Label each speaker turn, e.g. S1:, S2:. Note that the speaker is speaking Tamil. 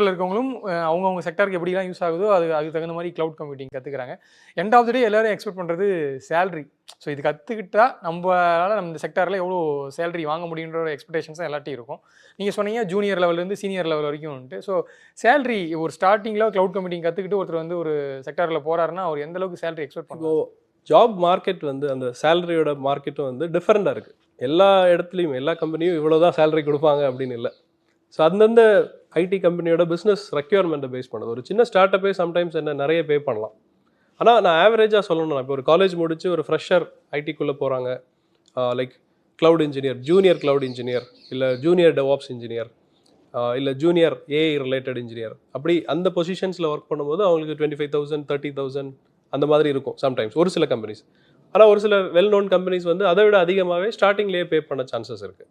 S1: செக்டாரில் இருக்கவங்களும் அவங்கவுங்க செக்டாருக்கு எப்படிலாம் யூஸ் ஆகுதோ அதுக்கு தகுந்த மாதிரி க்ளவுட் கம்ப்யூட்டிங் கற்றுக்குறாங்க. எண்ட் ஆஃப் த டே எல்லாரும் எக்ஸ்பெக்ட் பண்ணுறது சேலரி. ஸோ இது கற்றுக்கிட்டா நம்மளால் நம்ம செக்டாரில் எவ்வளோ சேலரி வாங்க முடியுன்ற ஒரு எக்ஸ்பெக்டேஷன்ஸ் எல்லாத்தையும் இருக்கும். நீங்கள் சொன்னீங்க ஜூனியர் லெவல்லேருந்து சீனியர் லெவல் வரைக்கும் வந்துட்டு. ஸோ சேலரி ஒரு ஸ்டார்டிங்கில் க்ளவுட் கம்ப்யூட்டிங் கற்றுக்கிட்டு ஒருத்தர் வந்து ஒரு செக்டாரில் போகிறாருன்னா அவர் எந்த அளவுக்கு சேலரி எக்ஸ்பெக்ட் பண்ணுவோம்?
S2: ஜாப் மார்க்கெட் வந்து அந்த சேலரியோட மார்க்கெட்டும் வந்து டிஃப்ரெண்ட்டாக இருக்குது. எல்லா இடத்துலையும் எல்லா கம்பெனியும் இவ்வளோ தான் சேலரி கொடுப்பாங்க அப்படின்னு இல்லை. ஸோ அந்தந்த ஐடி கம்பெனியோட பிஸ்னஸ் ரெக்யர்மெண்ட்டை பேஸ் பண்ணுது. ஒரு சின்ன ஸ்டார்ட் அப்பே சம்டைம்ஸ் என்ன நிறைய பே பண்ணலாம். ஆனால் நான் ஆவரேஜாக சொல்லணும், இப்போ ஒரு காலேஜ் முடிச்சு ஒரு ஃப்ரெஷர் ஐடிக்குள்ளே போகிறாங்க, like cloud engineer, junior cloud engineer, இல்லை ஜூனியர் டெவாப்ஸ் இன்ஜினியர், இல்லை ஜூனியர் ஏஐ ரிலேட்டட் இன்ஜினியர், அப்படி அந்த பொசிஷன்ஸில் ஒர்க் பண்ணும்போது அவங்களுக்கு 25,000 30,000 அந்த மாதிரி இருக்கும் சம்டைம்ஸ் ஒரு சில கம்பெனிஸ். ஆனால் ஒரு சில வெல் நோன் கம்பெனிஸ் வந்து அதை விட அதிகமாகவே ஸ்டார்டிங்லேயே பே பண்ண சான்சஸ் இருக்குது.